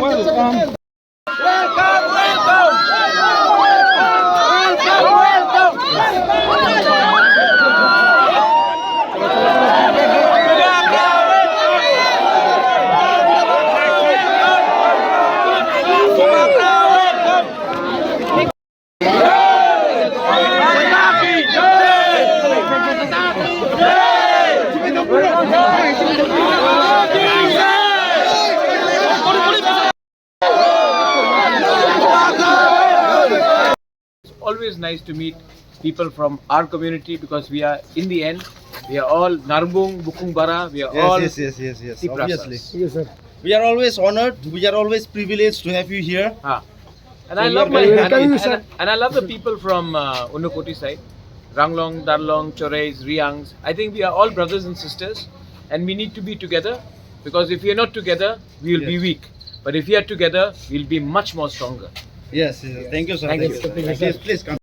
Welcome. Always nice to meet people from our community because we are, in the end, we are all Narbung, Bukung Bara, we are all Yes. Tiprasas. Obviously. Yes, sir. We are always honored. We are always privileged to have you here. And So I we love are my very and, happy. and I love the people from Unukoti side, Ranglong, Darlong, Chorais, Riangs. I think we are all brothers and sisters, and we need to be together because if we are not together, we will be Yes. weak. But if we are together, we'll be much more stronger. Yes. Thank you, sir. Thank you. Please come.